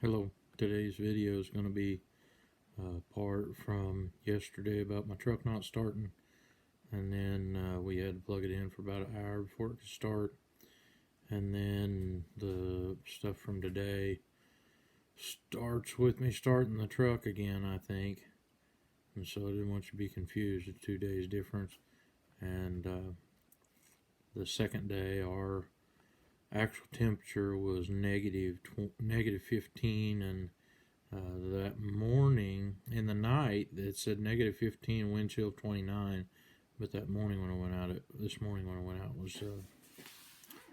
Hello, today's video is going to be part from yesterday about my truck not starting, and then we had to plug it in for about an hour before it could start, and then the stuff from today starts with me starting the truck again, I think, and so I didn't want you to be confused. It's 2 days difference, and the second day our actual temperature was negative 15, and that morning, in the night, it said negative 15, wind chill 29. But that morning when I went out, this morning when I went out, was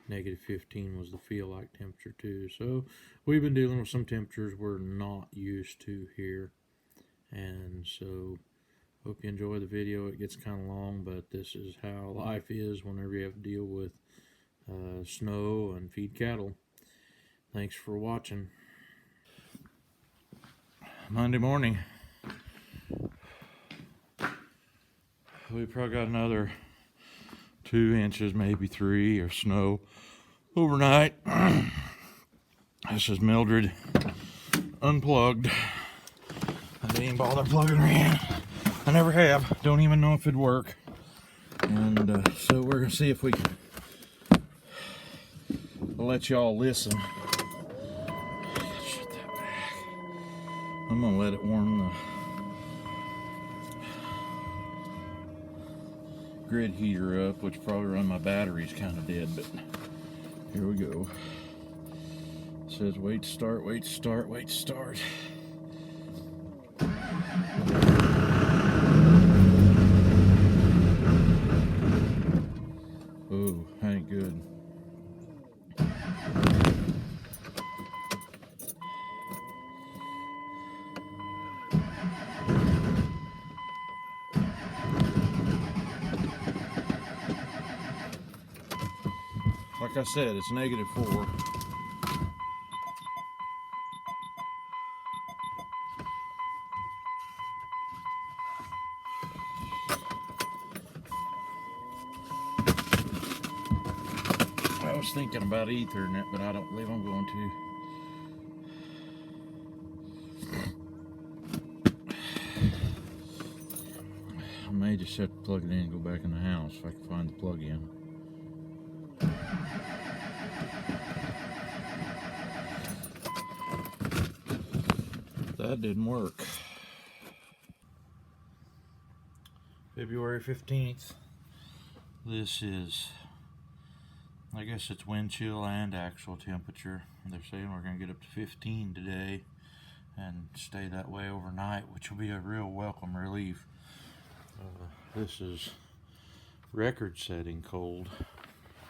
negative 15 was the feel like temperature too. So we've been dealing with some temperatures we're not used to here, and so hope you enjoy the video. It gets kind of long, but this is how life is whenever you have to deal with snow and feed cattle. Thanks for watching. Monday morning. We probably got another 2 inches, maybe 3, of snow overnight. This is Mildred unplugged. I didn't even bother plugging her in. I never have. Don't even know if it'd work. And so we're gonna see if we can let y'all listen. Shut that back. I'm gonna let it warm the grid heater up, which probably run my batteries kind of dead, but here we go. It says wait to start, wait to start, wait to start. Oh, that ain't good. Like I said, it's negative 4. I was thinking about Ethernet, but I don't believe I'm going to. I may just have to plug it in and go back in the house if I can find the plug-in. That didn't work. February 15th. This is, I guess it's wind chill and actual temperature. They're saying we're going to get up to 15 today and stay that way overnight, which will be a real welcome relief. This is record-setting cold.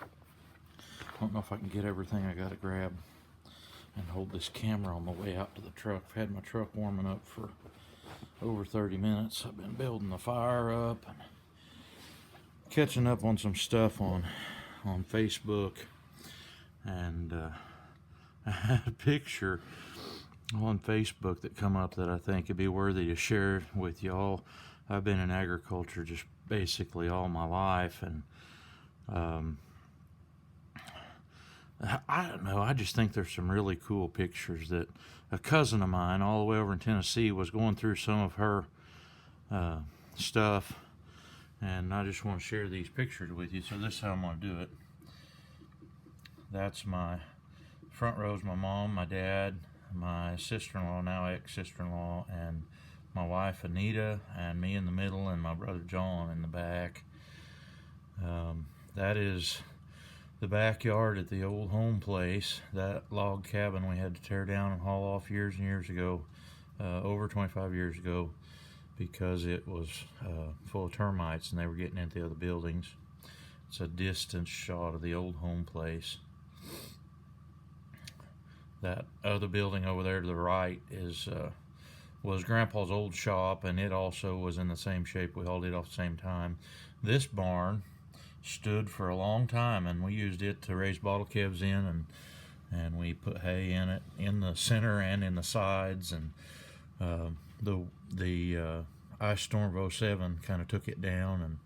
I don't know if I can get everything I got to grab and hold this camera on the way out to the truck. I've had my truck warming up for over 30 minutes. I've been building the fire up and catching up on some stuff on Facebook, and I had a picture on Facebook that come up that I think would be worthy to share with y'all. I've been in agriculture just basically all my life, and I don't know, I just think there's some really cool pictures that a cousin of mine all the way over in Tennessee was going through some of her stuff, and I just want to share these pictures with you. So this is how I'm going to do it. That's my front row's my mom, my dad, my sister-in-law, now ex-sister-in-law, and my wife Anita, and me in the middle, and my brother John in the back. That is the backyard at the old home place, that log cabin we had to tear down and haul off years and years ago, over 25 years ago, because it was full of termites and they were getting into the other buildings. It's a distance shot of the old home place. That other building over there to the right was Grandpa's old shop, and it also was in the same shape. We hauled it off at the same time. This barn stood for a long time, and we used it to raise bottle calves in, and we put hay in it in the center and in the sides, and the ice storm of 07 kind of took it down, and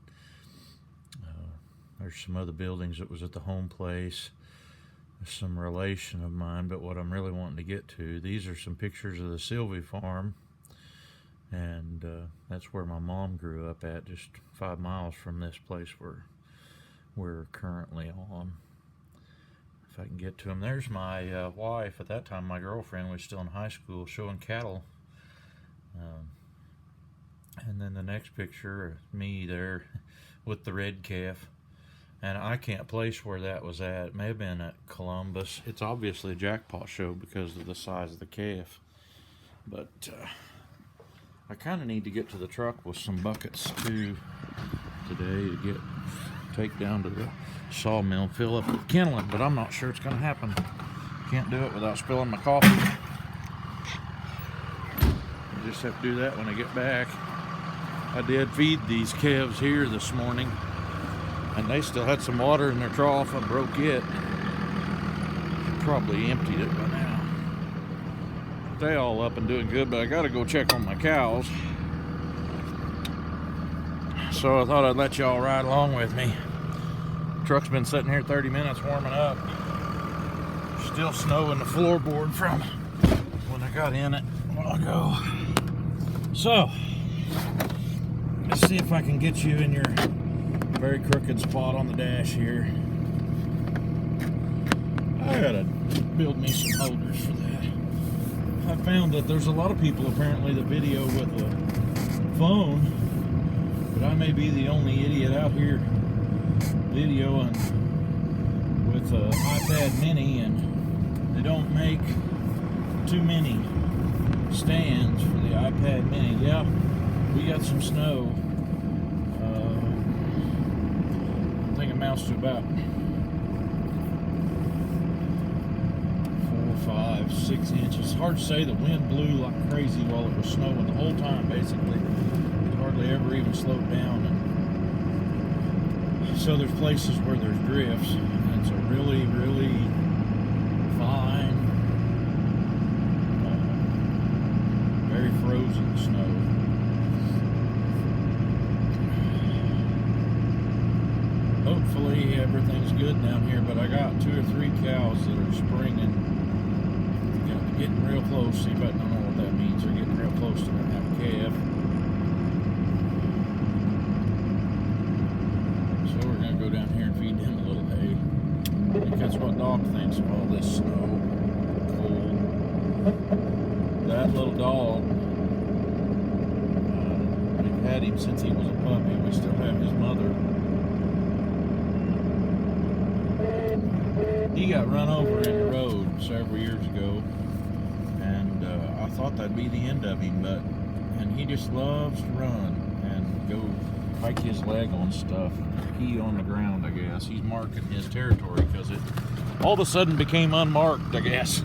there's some other buildings that was at the home place. some relation of mine, but what I'm really wanting to get to, these are some pictures of the Sylvie farm, and that's where my mom grew up at, just 5 miles from this place where we're currently on. If I can get to them. There's my wife, at that time my girlfriend, was still in high school, showing cattle. And then the next picture, me there with the red calf. And I can't place where that was at. It may have been at Columbus. It's obviously a jackpot show because of the size of the calf. But I kind of need to get to the truck with some buckets too today to take down to the sawmill, fill up with kindling, but I'm not sure it's going to happen. Can't do it without spilling my coffee. I just have to do that when I get back. I did feed these calves here this morning, and they still had some water in their trough. I broke it. Probably emptied it by now. They all up and doing good, but I gotta go check on my cows. So I thought I'd let y'all ride along with me. Truck's been sitting here 30 minutes warming up. Still snow in the floorboard from when I got in it a while ago. So, let's see if I can get you in your very crooked spot on the dash here. I gotta build me some holders for that. I found that there's a lot of people apparently that video with a phone, but I may be the only idiot out here videoing with an iPad mini, and they don't make too many stands for the iPad mini. Yeah, we got some snow. I think it amounts to about 4, 5, 6 inches. Hard to say. The wind blew like crazy while it was snowing the whole time, basically. It hardly ever even slowed down. And so there's places where there's drifts, and it's a really, really fine, very frozen snow. Hopefully everything's good down here, but I got 2 or 3 cows that are springing. Getting real close. See, but I don't know what that means. They're getting real close to have a calf. So we're going to go down here and feed him a little hay. I think that's what Doc thinks of all this snow. Cold. That little dog, we've had him since he was a puppy. We still have his mother. He got run over in the road several years ago, and I thought that'd be the end of him, and he just loves to run and go hike his leg on stuff, pee on the ground, I guess. He's marking his territory because it all of a sudden became unmarked, I guess.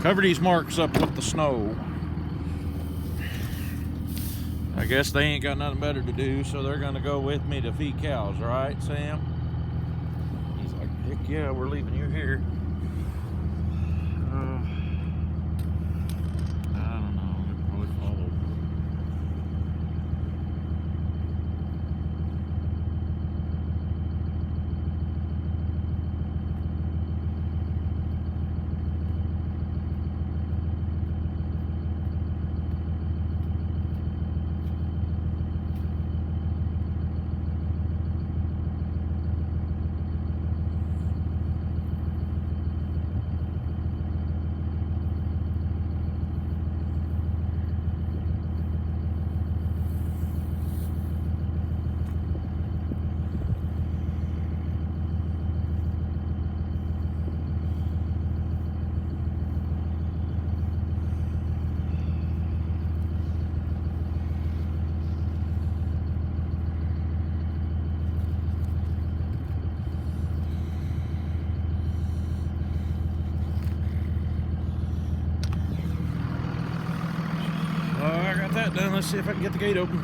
Covered these marks up with the snow. I guess they ain't got nothing better to do, so they're gonna go with me to feed cows, right, Sam? Heck yeah, we're leaving you here. I don't know, they'll probably follow. I got that done. Let's see if I can get the gate open.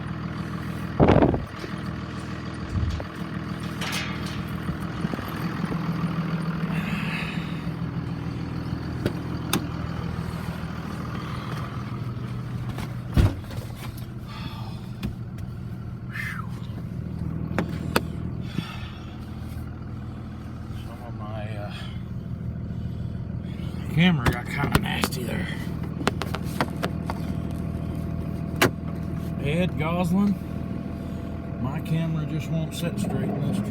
Some of my Camera got kind of nasty there. Ed Goslin, my camera just won't set straight in this truck.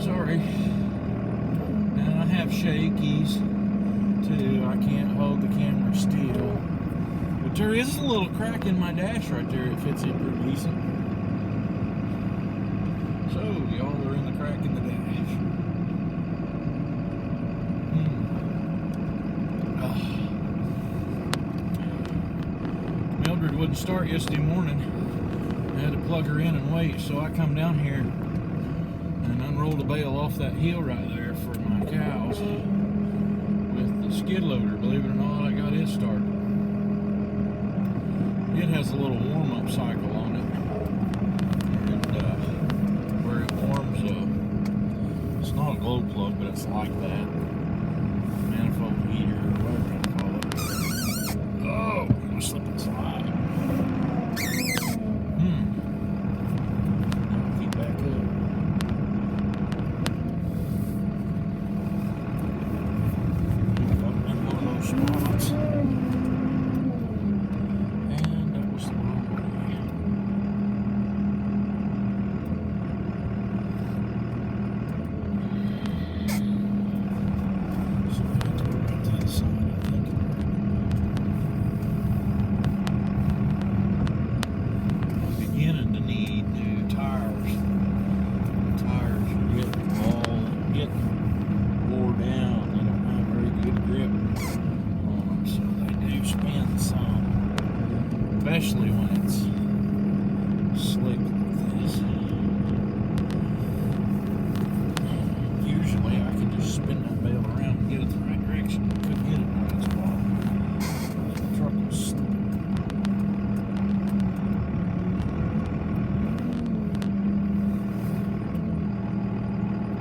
Sorry. And I have shakies too. I can't hold the camera still. But there is a little crack in my dash right there. It fits in pretty decent. So y'all are in the crack in the dash. Mildred wouldn't start yesterday morning. I had to plug her in and wait, so I come down here and unrolled a bale off that hill right there for my cows with the skid loader. Believe it or not, I got it started. It has a little warm-up cycle on it, and where it warms up, it's not a glow plug, but it's like that manifold heater or whatever you call it. Oh, I'm gonna slip and slide. Keep back up. Got in one of those spots. And that was the wrong way. So I had to go right to the side, I think. I'm beginning to need new tires. The tires are getting wore down. They don't have very good grip on them, so they do spin some, especially when it's slick like this. Usually I can just spin that bale around and get it the right direction. Couldn't get it in the right spot. The truck was slick.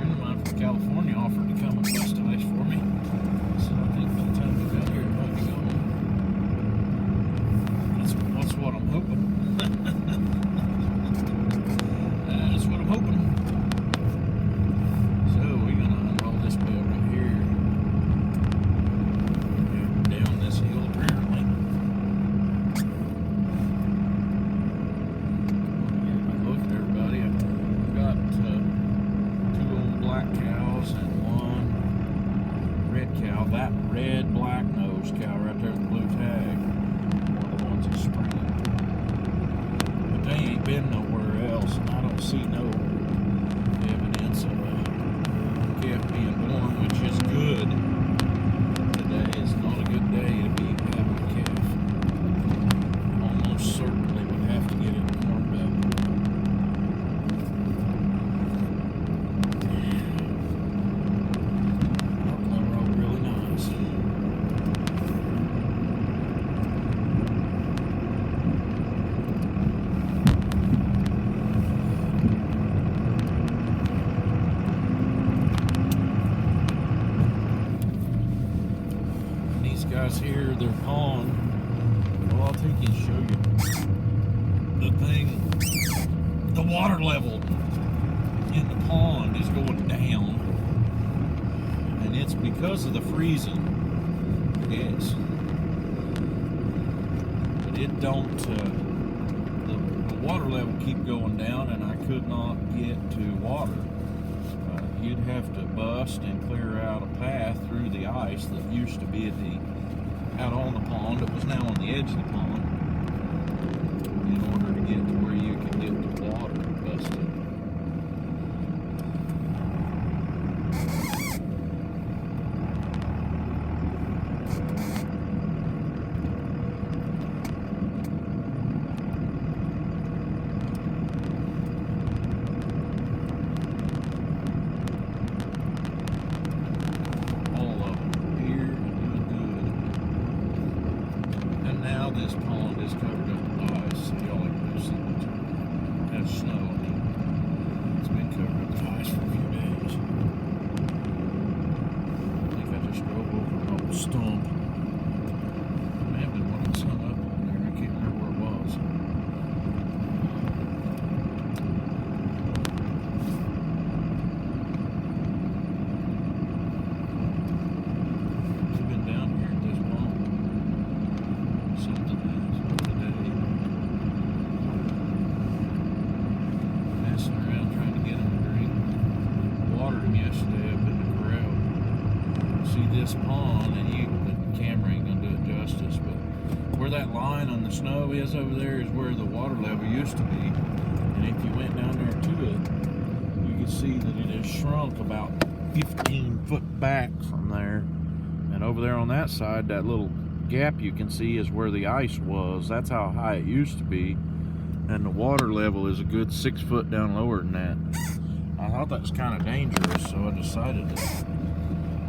Anyone from California offered to come and bust ice for me. So I think by the time we got here, it might be gone. That's what I'm hoping. That's what I'm hoping. So we're gonna unroll this bale right here. Down this hill apparently. Look at everybody. I've got 2 old black cows and 1 red cow. That red black nose cow right there with the blue tag. One of the ones that's springing. But they ain't been nowhere else, and I don't see no evidence of a calf being born, which is good. Today is not a good day to be having a calf. Almost certainly would have to get it warmed up. That road really nice. These guys here, their pond. Well, I'll take you and show you. The thing, the water level in the pond is going down. And it's because of the freezing. Yes. But it don't, the water level keep going down, and I could not get to water. You'd have to bust and clear out a path through the ice that used to be out on the pond. It was now on the edge of the pond in order to get to where you could get to water and bust it. This pond is covered up with ice, so y'all can see it has snow on it. It's been covered up with ice for a few days. I think I just drove over an old stump. May have been one of the sun up on there. I can't remember where it was. see this pond, and the camera ain't gonna do it justice, but where that line on the snow is over there is where the water level used to be. And if you went down there to it, you can see that it has shrunk about 15 foot back from there. And over there on that side, that little gap you can see is where the ice was. That's how high it used to be. And the water level is a good 6 foot down lower than that. I thought that was kind of dangerous, so I decided to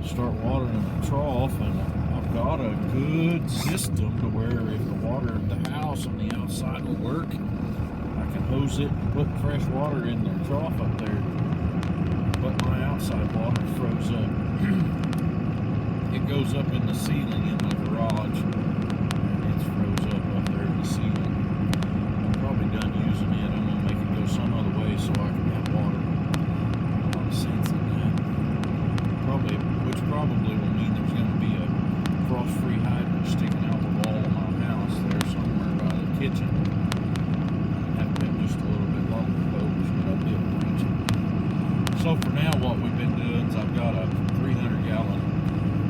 start watering the trough, and I've got a good system to where if the water at the house on the outside will work, I can hose it and put fresh water in the trough up there. But my outside water froze up. It goes up in the ceiling in my garage, and it's froze up there in the ceiling. I'm probably done using it. I'm gonna make it go some other way so I can have water. A lot of sense in that. Which probably will mean there's gonna be a frost-free hydrant sticking out the wall of my house there somewhere by the kitchen. I'd have to have just a little bit longer hose, but I'll be able to reach it. So for now, what we've been doing is I've got a 300-gallon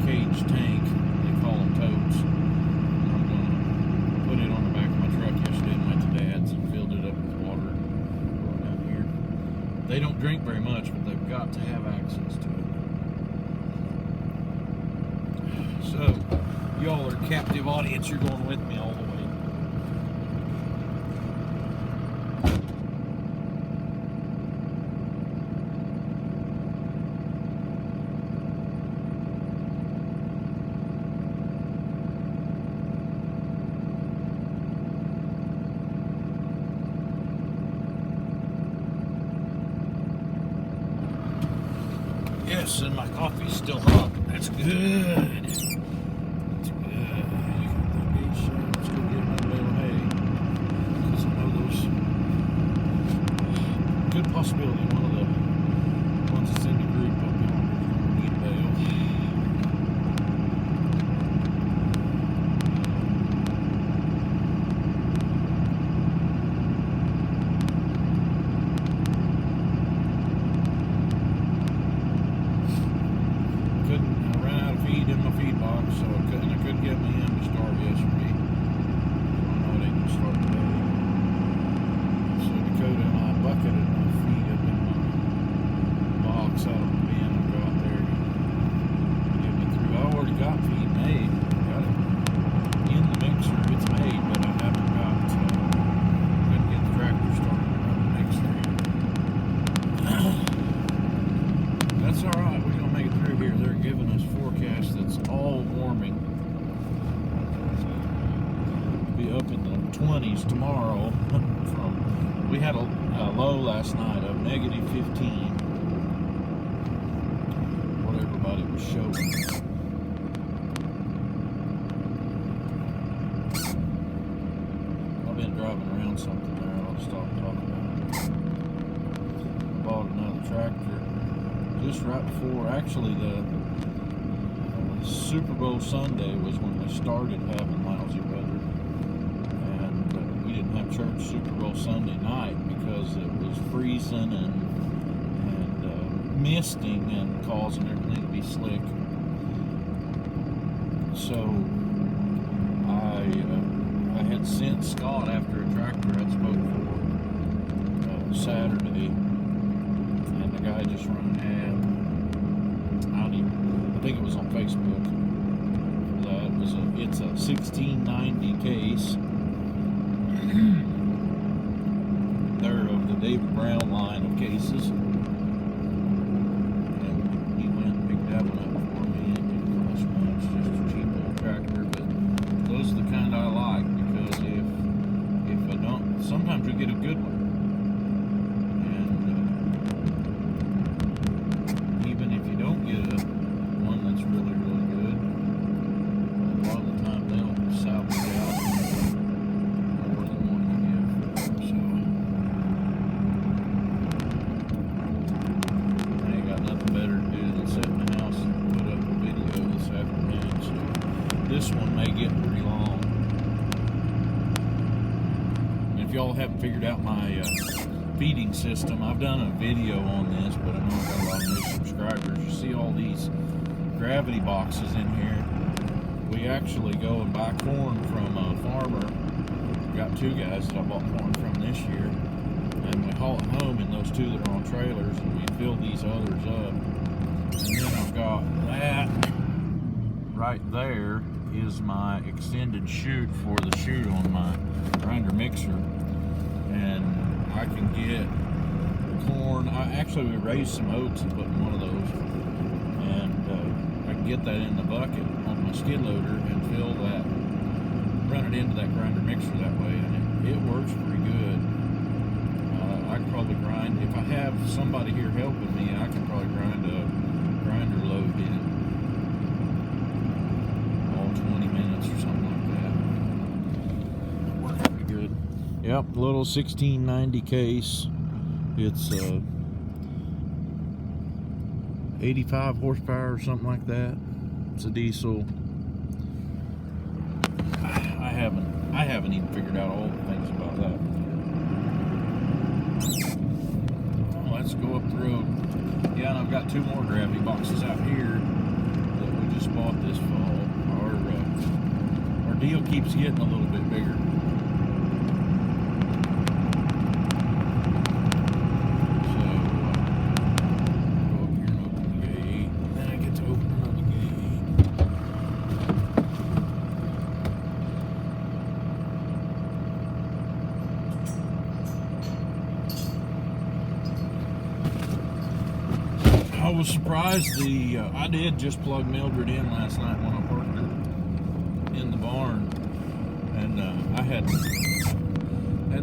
cage tank. They call them totes. I'm going to put it on the back of my truck yesterday and went to Dad's and filled it up with water down here. They don't drink very much, but they've got to have access to it. So, y'all are a captive audience. You're going with me all the way. Yes, and my coffee's still hot. That's good. That's good. Let's go get another bale of hay. Because I know those good possibility one of the ones that's in the group up yonder is going to need a bale. I ran out of feed in my feed box, so I couldn't get me in to start yesterday. I know it ain't gonna start today. So Dakota and I bucketed my feed up in my box out of the bin and go out there to get me through. I already got feed made. Got it in the mixer. It's made, but I haven't got couldn't get the tractor started to run the mix there. That's alright, we're gonna make it through here. They're giving us forecast that's all warming. Be up in the 20s tomorrow. We had a low last night of negative 15. What everybody was showing. I've been driving around something there. I'll stop talking about it. I bought another tractor just right before, actually the Super Bowl Sunday was when we started having lousy weather, and we didn't have church Super Bowl Sunday night because it was freezing and misting and causing everything to be slick. So I had sent Scott after a tractor I'd spoke for Saturday, and the guy just run an ad. I think it was on Facebook. It's a 1690 case. They're of the David Brown line of cases. And he went and picked that one up for me. It didn't cost much, just a cheap old tractor. But those are the kind I like, because if I don't, sometimes we get a good one. Even if you don't get one that's really, really good, a lot of the time they'll salvage out more than one you give for them. So I ain't got nothing better to do than sit in the house and put up a video this afternoon. So this one may get pretty long. And if y'all haven't figured out my feeding system, I've done a video on this, but I know I got a lot of new subscribers. You see all these gravity boxes in here. We actually go and buy corn from a farmer. Got 2 guys that I bought corn from this year, and we haul it home in those 2 that are on trailers, and we fill these others up. And then I've got that right there is my extended chute for the chute on my grinder mixer, and I can get corn. We raised some oats and put in one of those, and I can get that in the bucket on my skid loader and fill that, run it into that grinder mixer that way, and it works pretty good. I could probably grind, if I have somebody here helping me, I can probably grind a grinder load in all 20 minutes or something like that. Works pretty good. Yep, little 1690 case. It's 85 horsepower or something like that. It's a diesel. I haven't even figured out all the things about that. Well, let's go up the road. Yeah, and I've got 2 more gravity boxes out here that we just bought this fall. Our deal keeps getting a little bit bigger. I was surprised I did just plug Mildred in last night when I parked her in the barn, and I had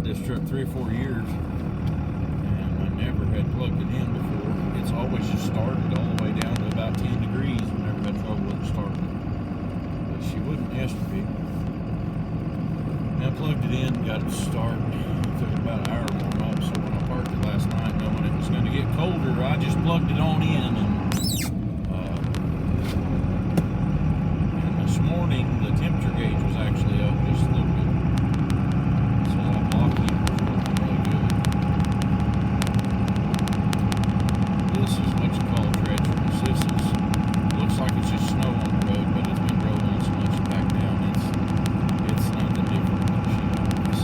this truck 3 or 4 years, and I never had plugged it in before. It's always just started all the way down to about 10 degrees. I never had trouble with it starting, but she wouldn't yesterday. And I plugged it in, got it to start. It took about an hour to warm up, so when I parked it last night, knowing it was going to get colder, I just plugged it on in, and this morning the temperature gauge was actually up just a little bit, so that block heater was working really good. This is what you call treacherous. This looks like it's just snow on the road, but it's been rolling so much back down. It's nothing different than the shit out of this.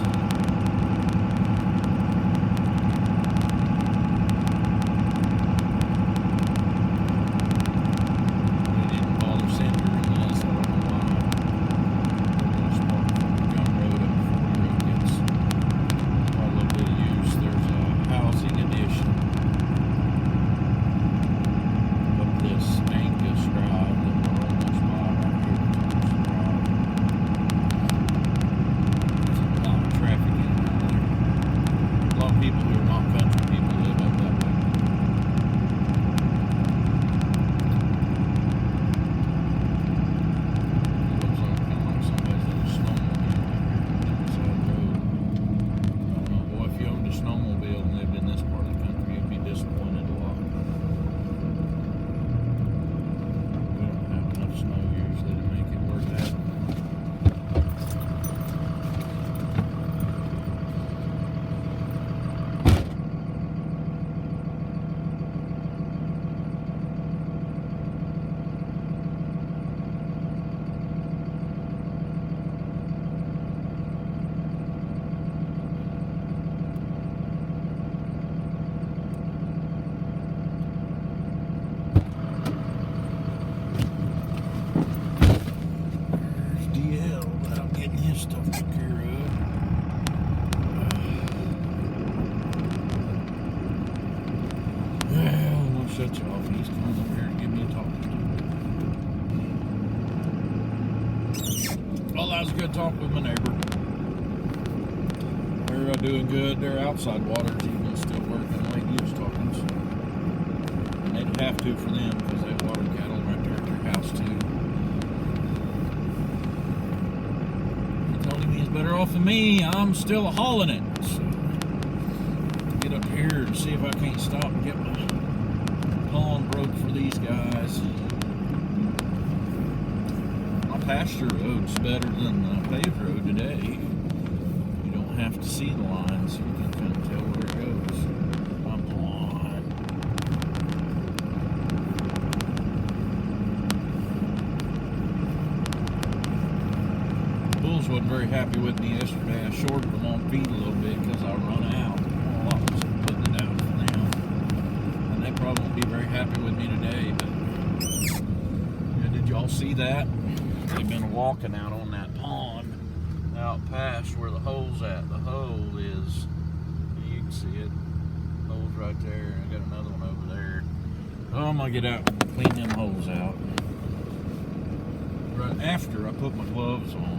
Shut you off. He's coming over here and give me a talk. Well, that was a good talk with my neighbor. They're doing good. Their outside water's even still working like he was talking. So. And they'd have to for them because they water cattle right there at their house too. He told him he's better off than me. I'm still hauling it. So get up here and see if I can't stop and get my lawn broke for these guys. My pasture road's better than the paved road today. You don't have to see the lines, you can kind of tell where it goes. Come on. wasn't very happy with me yesterday. I shorted them on feed a little bit because I run out while I was putting it out for them. And they probably won't be very happy with me today. But yeah, did y'all see that? They've been walking out on that pond out past where the hole's at. The hole is, you can see it, hole's right there. I got another one over there. Oh, I'm gonna get out and clean them holes out right after I put my gloves on.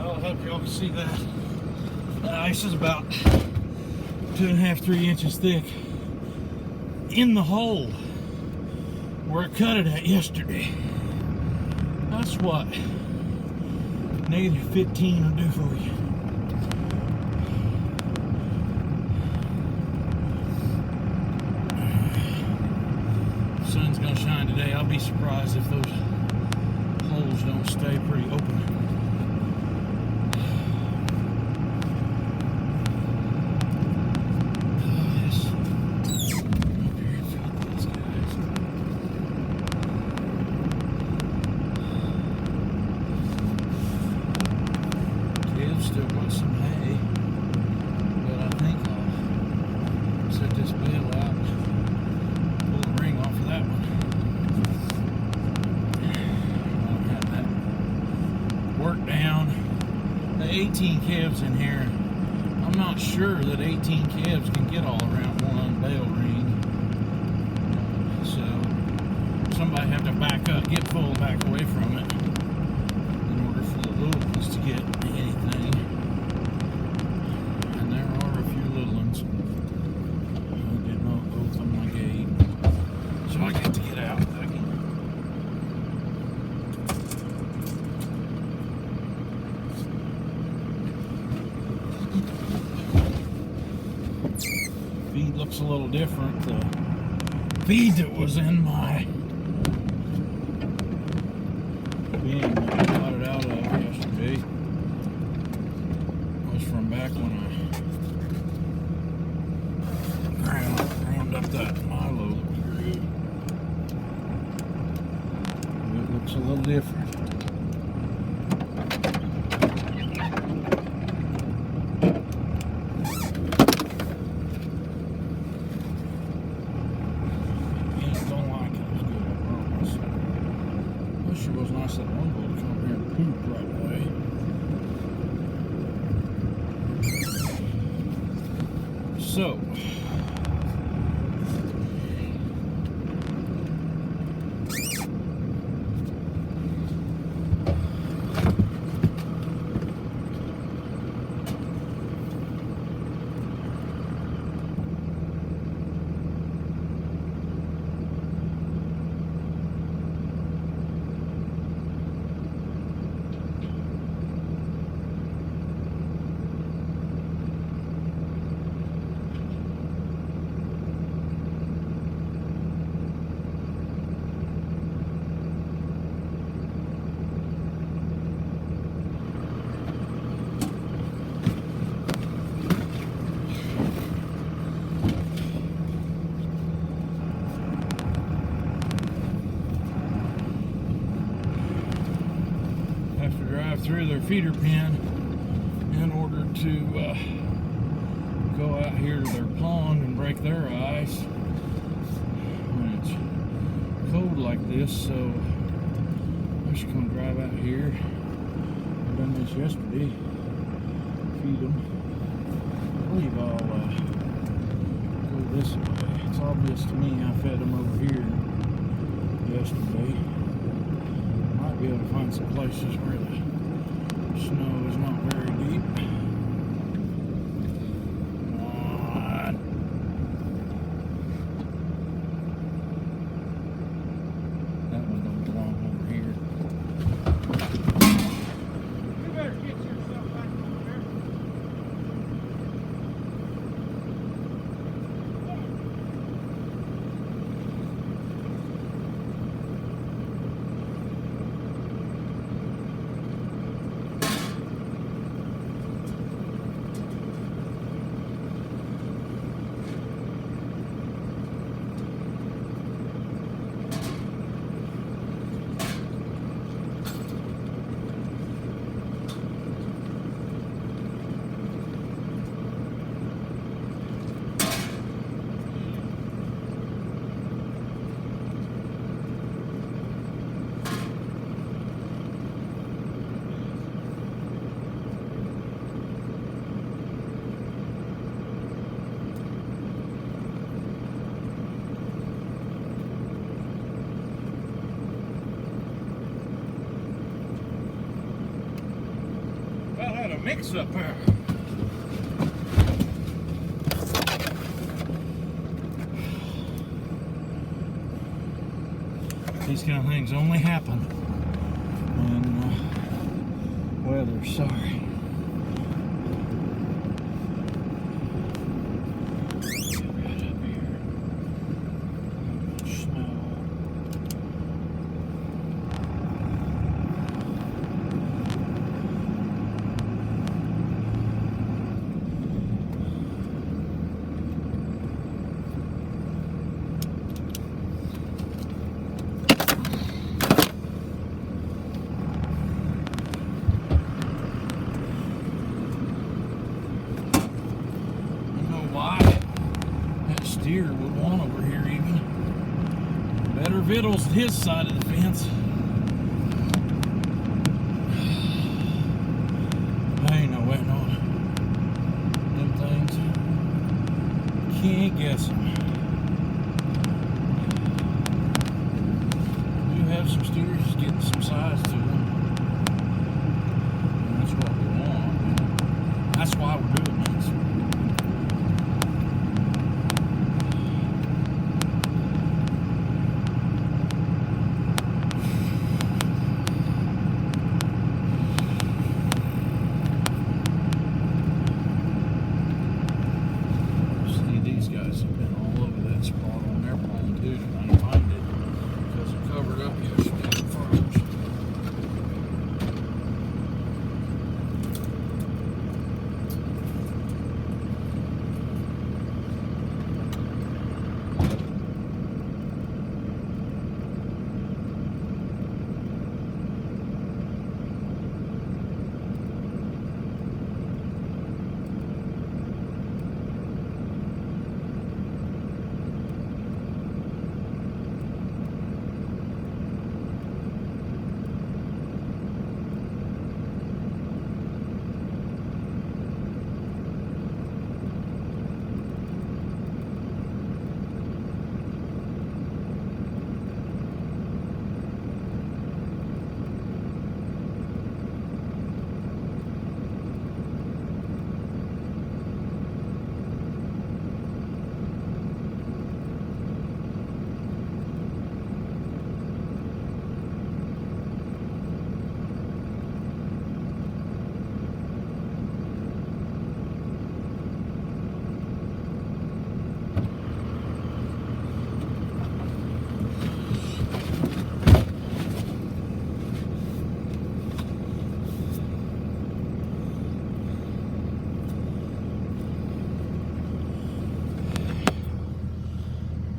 I hope y'all can see that. The ice is about 2.5, 3 inches thick in the hole where I cut it at yesterday. That's what -15 will do for you. The sun's gonna shine today. I'll be surprised if those holes don't stay pretty open. Still got some hay, but I think I'll set this bale out, pull the ring off of that one. I'll have that worked down. The 18 calves in here, I'm not sure that 18 calves can get all around one bale ring. So somebody have to back up, get full, back away from it in order for the little ones to get anything. And there are a few little ones who did not open my gate, so I get to get out again. Feed looks a little different. The feed that was in my bin that I got it out of yesterday was from back when I ground up that milo that we grew. It looks a little different. Sure was nice that one boy to come here and poop right away. So, through their feeder pen in order to go out here to their pond and break their ice when it's cold like this. So I'm just gonna drive out here. I done this yesterday. Feed them. I believe I'll go this way. It's obvious to me I fed them over here yesterday. Might be able to find some places where the snow is not very deep. That one don't belong over here. You better get yourself back over there. About had a mix up there. These kind of things only happen when weather's sorry. Right up here. Snow. Deer would want over here even. Better victuals at his side of the fence. I ain't no wetting on them things. Can't guess them. We do have some steers just getting some size to them. And that's what we want. That's why we're doing this.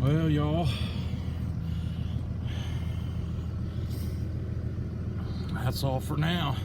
Well, y'all, that's all for now.